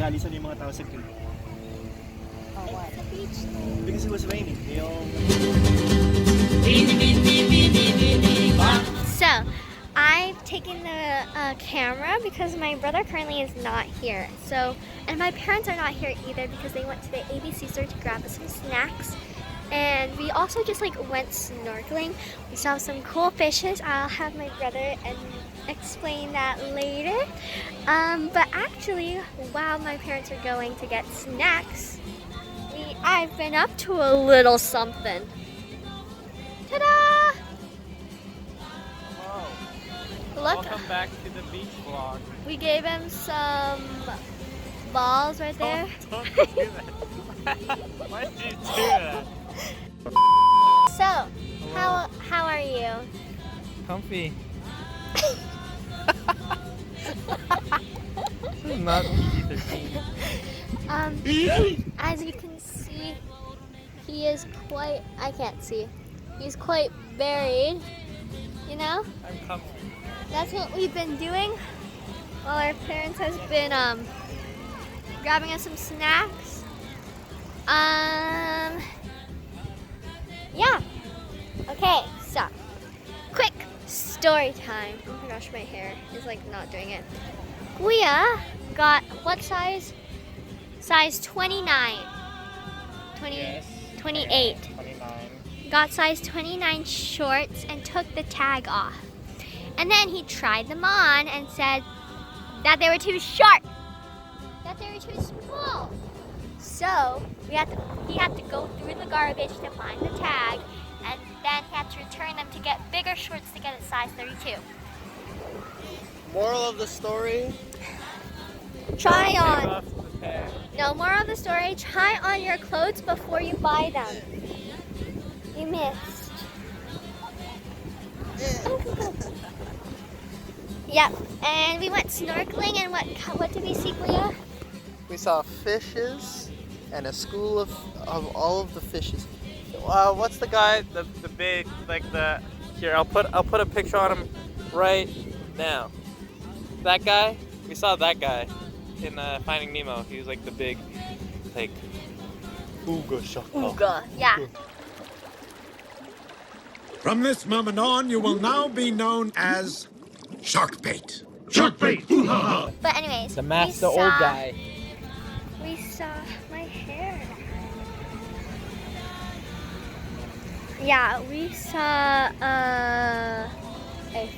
nag-alisan yung mga tao sa creek. Oh, what? Because it was raining. So, I've taken the camera because my brother currently is not here. So, and my parents are not here either because they went to the ABC store to grab us some snacks. And we also just like went snorkeling. We saw some cool fishes. I'll have my brother and explain that later. But actually, while my parents are going to get snacks, I've been up to a little something. Ta-da! Look, Welcome back to the beach vlog. we gave him some balls right there. Don't do that. Why did you do that? So, how are you? Comfy. This is not PG-13. As you can see, he is quite, I can't see, he's quite buried, you know? I'm comfy. That's what we've been doing while our parents has been grabbing us some snacks. Yeah. Okay, so quick story time. Oh my gosh, my hair is like not doing it. Guia got what size? Size 29. 28. 29. Got size 29 shorts and took the tag off. And then he tried them on and said that they were too short, that they were too small. So he had to go through the garbage to find the tag, and then he had to return them to get bigger shorts to get a size 32. Moral of the story? Try Take on. off the tag. No, moral of the story, try on your clothes before you buy them. You missed. Yep, and we went snorkeling, and what did we see, Guia? We saw fishes and a school of all of the fishes. What's the guy? The big, like the. Here, I'll put a picture on him right now. That guy. We saw that guy in Finding Nemo. He was like the big, like. Ooga shaka. Ooga, yeah. From this moment on, you will now be known as Sharkbait. Sharkbait! But anyways, The master old guy. We saw my hair. Yeah, we saw a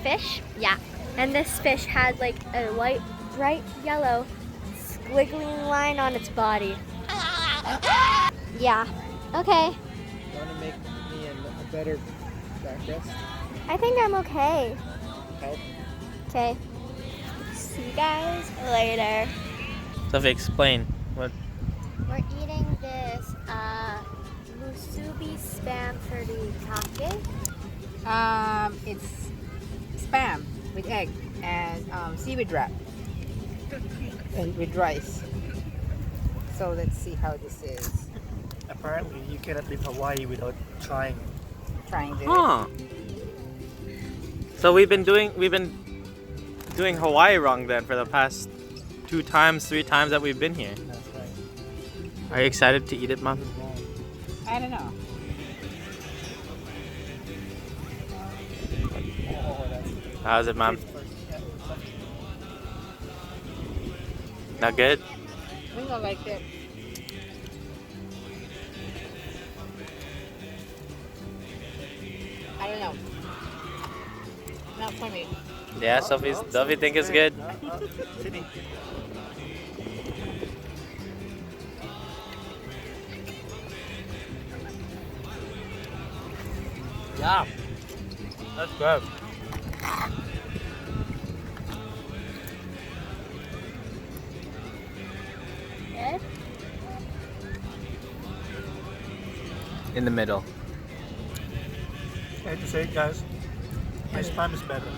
fish. Yeah, and this fish had like a white, bright yellow, squiggly line on its body. Yeah. Okay. You want to make me a better backrest? I think I'm okay. Help? Okay. See you guys later. Sophie, explain what. We're eating this musubi spam teriyaki. It's spam with egg and seaweed wrap and with rice. So let's see how this is. Apparently, you cannot leave Hawaii without trying. Trying this. Huh. So we've been doing Hawaii wrong then for the past 3 times that we've been here. That's right. Are you excited to eat it, Mom? I don't know. How's it, Mom? Not good? We don't like it. I don't know. Not for me. Yeah, Sophie think it's good? Sitting. Yeah. That's good. Good. In the middle. I hate to say it, guys. My spam is better.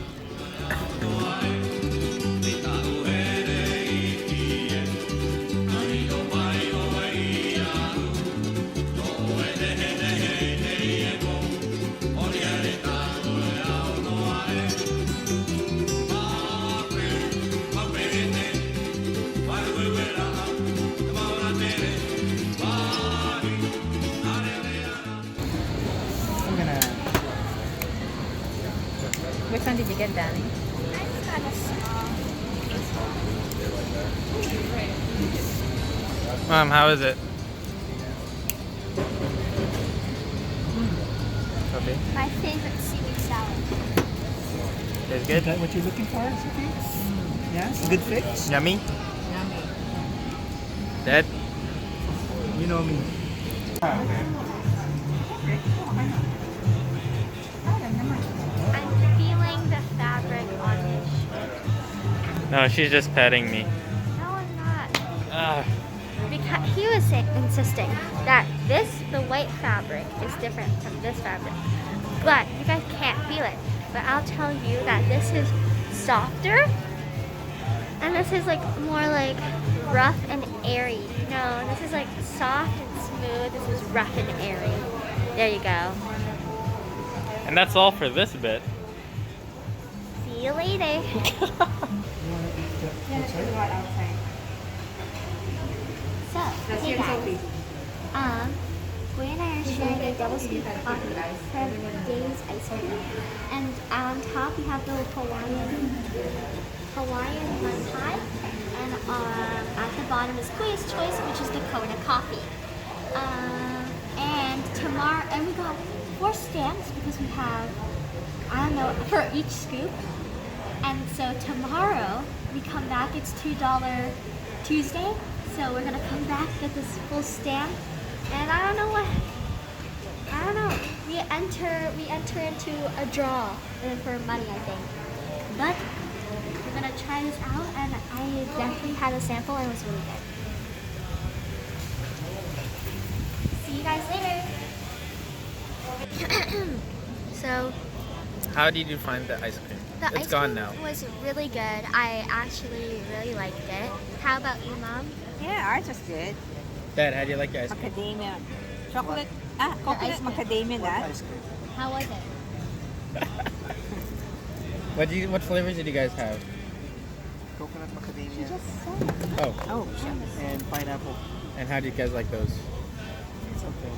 Which one did you get, Danny? I just got a small. Mom, how is it? Okay. My favorite seaweed salad. It's Is good? that what you're looking for, Sophie? Yes? Good fix? Yummy? Yummy. Dad? You know me. I'm feeling the fabric on his shirt. No, she's just petting me. No, I'm not. Ah, Because he was insisting that the white fabric, is different from this fabric. But you guys can't feel it. But I'll tell you that this is softer. And this is like more like rough and airy. No, this is like soft and smooth. This is rough and airy. There you go. and that's all for this bit. See you later. Yeah, let's go outside. So, Let's hey get Sophie. guys. Gwen and I are sharing a double scoop coffee from Dave's Ice Cream. And on top we have the Hawaiian mud pie. And at the bottom is Kuya's Choice, which is the Kona coffee. And tomorrow, and we got 4 stamps because we have, I don't know, for each scoop. And so tomorrow we come back, it's $2 Tuesday. So we're gonna come back, get this full stamp. And I don't know. We enter into a draw for money, I think. But we're gonna try this out, and I definitely had a sample and it was really good. See you guys later. So How did you find the ice cream? the It's ice gone cream now. was really good. I actually really liked it. How about you, Mom? Yeah, ours was good. Dad, how do you like your ice cream? Macadamia. Chocolate. Coconut ice cream. macadamia that. Ice cream. How was it? What flavors did you guys have? Coconut She macadamia just said. Oh, Oh, shucks. and pineapple. and how do you guys like those? It's okay.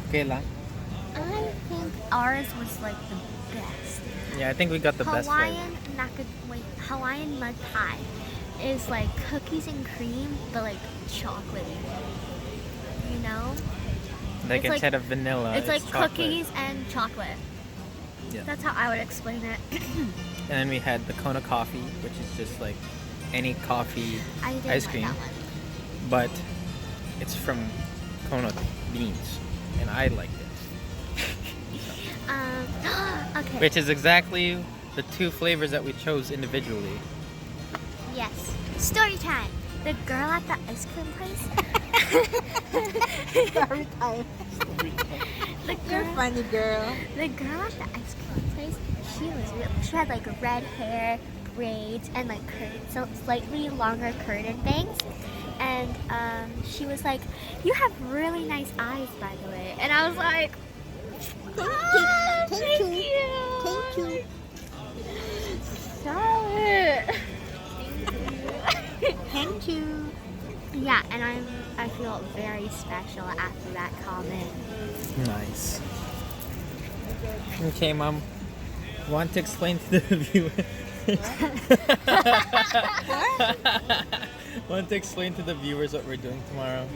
Okay lang. I think ours was like the best. Yeah, I think we got the best flavor. Hawaiian mud pie is like cookies and cream, but like chocolatey. You know? Like it's instead of vanilla, it's like chocolate. cookies and chocolate. Yeah. That's how I would explain it. And then we had the Kona coffee, which is just like any coffee, I didn't ice like cream, that one. but it's from Kona beans, and I liked it. Okay. Which is exactly the 2 flavors that we chose individually. Yes. Story time. The girl at the ice cream place. Story time. The You're girl. funny girl. The girl at the ice cream place, she had like red hair, braids, and like so slightly longer curtain bangs. And she was like, "You have really nice eyes, by the way." And I was like, "Thank you. Thank you. Stop it." Thank you. Yeah, and I feel very special after that comment. Nice. Okay, Mom. Want to explain to the viewers? Want to explain to the viewers what we're doing tomorrow?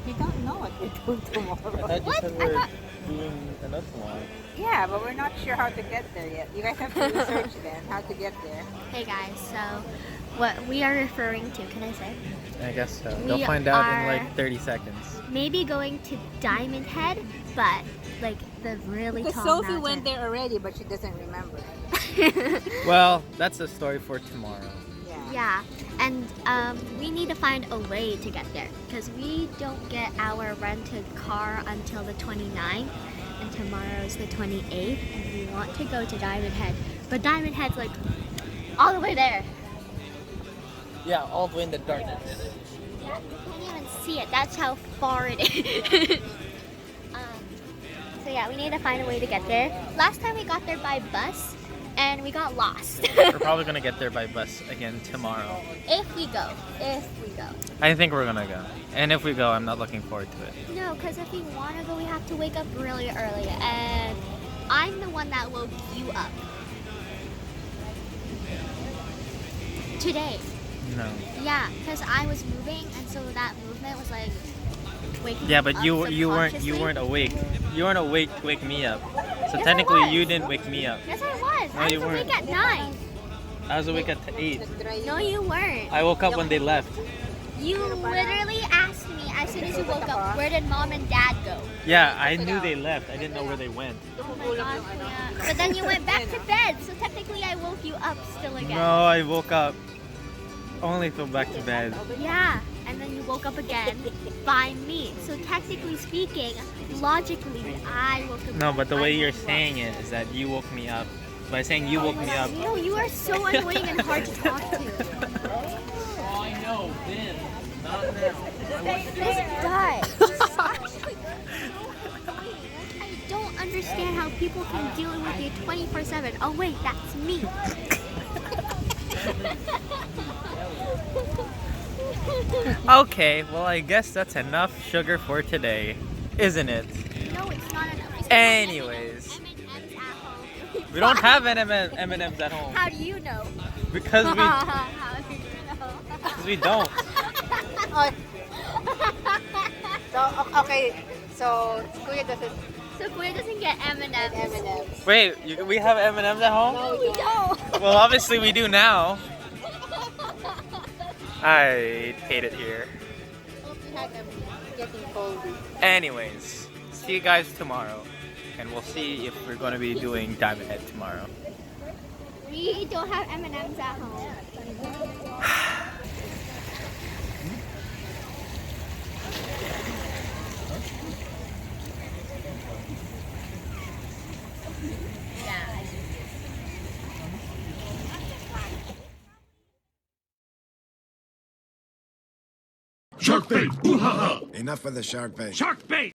You don't know what we're doing I tomorrow. thought you What? said I we're thought- doing another tomorrow. Yeah, but we're not sure how to get there yet. You guys have to research then how to get there. Hey guys, so what we are referring to, can I say? I guess so. We They'll find out in are- like 30 seconds. Maybe going to Diamond Head, but like the really Because tall Sophie went mountain. there already, but she doesn't remember. Well, that's a story for tomorrow. Yeah. Yeah, and we need to find a way to get there because we don't get our rented car until the 29th, and tomorrow's the 28th, and we want to go to Diamond Head, but Diamond Head's like all the way there. Yeah, all the way in the darkness. Yeah, you can't even see it. That's how far it is. So yeah, we need to find a way to get there. Last time we got there by bus, and we got lost. We're probably gonna get there by bus again tomorrow. If we go. I think we're gonna go. And if we go, I'm not looking forward to it. No, because if we want to go, we have to wake up really early, and I'm the one that woke you up. Today. No. Yeah, because I was moving, and so that movement was like waking Yeah, me but up you weren't subconsciously. awake. You weren't awake to wake me up. So Yes, technically I was. you didn't wake me up. Yes, I was. No, I you was awake weren't. at 9. I was awake at 8. No, you weren't. I woke up when they left. You literally asked me as soon as you woke up, where did mom and dad go? Yeah, I knew they left. I didn't know where they went. Oh my gosh, yeah. But then you went back to bed, so technically I woke you up still again. No, I woke up only to go back to bed. Yeah, and then you woke up again by me. So technically speaking, logically, I woke up. No, but the I way you're woke you up. saying it is that you woke me up. By saying you woke me up. No, you are so annoying and hard to talk to. Oh, I know, then. Not now. This guy. I don't understand how people can deal with you 24/7. Oh wait, that's me. Okay, well I guess that's enough sugar for today, isn't it? No, it's not enough. It's Anyways. M&M's at home. We don't have M&Ms at home How do you know? because How do you know? we don't. Oh, so okay, so Kuya doesn't So Kuya doesn't get M&M's. M&M's. Wait, we have M&Ms at home? No, we don't. Well, obviously we do now. I hate it here. Hope you had them getting cold. Anyways, see you guys tomorrow, and we'll see if we're gonna be doing Diamond Head tomorrow. We don't have M&M's at home. Shark bait! Ooh ha ha! Enough of the shark bait. Shark bait!